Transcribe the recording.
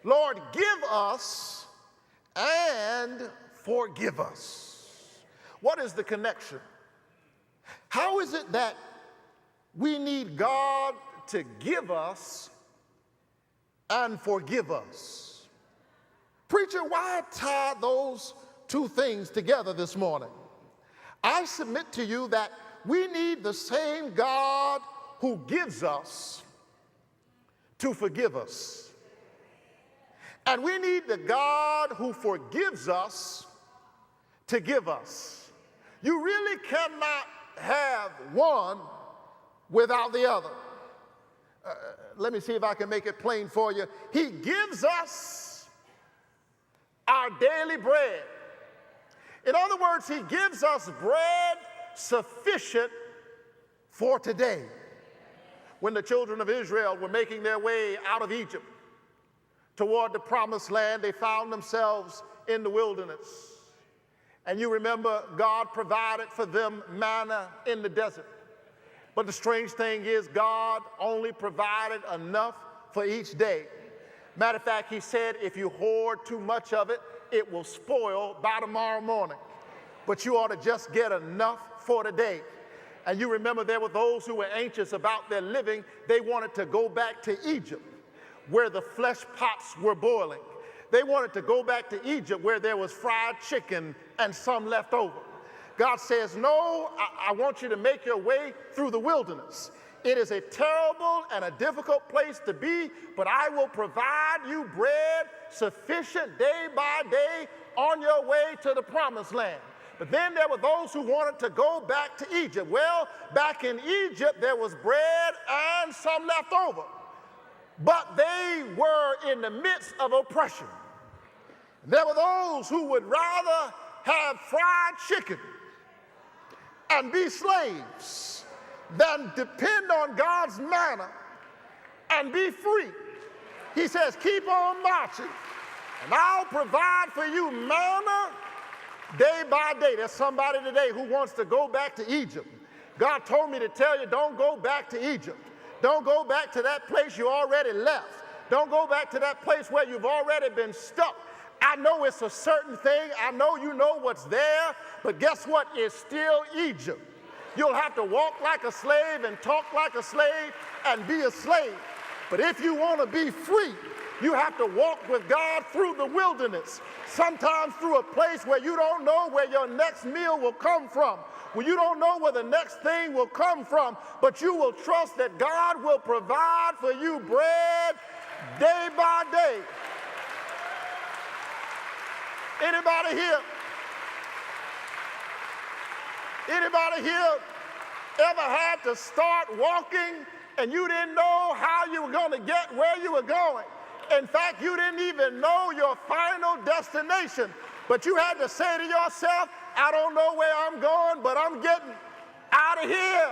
Lord, give us and forgive us. What is the connection? How is it that we need God to give us and forgive us? Preacher, why tie those two things together this morning? I submit to you that we need the same God who gives us to forgive us. And we need the God who forgives us to give us. You really cannot have one without the other. Let me see if I can make it plain for you. He gives us our daily bread. In other words, he gives us bread sufficient for today. When the children of Israel were making their way out of Egypt toward the promised land, they found themselves in the wilderness. And you remember God provided for them manna in the desert. But the strange thing is God only provided enough for each day. Matter of fact, he said if you hoard too much of it, it will spoil by tomorrow morning. But you ought to just get enough for today. And you remember there were those who were anxious about their living. They wanted to go back to Egypt, where the flesh pots were boiling. They wanted to go back to Egypt, where there was fried chicken and some left over. God says, no, I want you to make your way through the wilderness. It is a terrible and a difficult place to be, but I will provide you bread sufficient day by day on your way to the promised land. But then there were those who wanted to go back to Egypt. Well, back in Egypt, there was bread and some left over. But they were in the midst of oppression. There were those who would rather have fried chicken and be slaves than depend on God's manna and be free. He says, keep on marching, and I'll provide for you manna day by day. There's somebody today who wants to go back to Egypt. God told me to tell you, don't go back to Egypt. Don't go back to that place you already left. Don't go back to that place where you've already been stuck. I know it's a certain thing. I know you know what's there, but guess what? It's still Egypt. You'll have to walk like a slave and talk like a slave and be a slave. But if you want to be free, you have to walk with God through the wilderness, sometimes through a place where you don't know where your next meal will come from, where you don't know where the next thing will come from, but you will trust that God will provide for you bread day by day. Anybody here? Anybody here ever had to start walking and you didn't know how you were going to get where you were going? In fact, you didn't even know your final destination, but you had to say to yourself, I don't know where I'm going, but I'm getting out of here.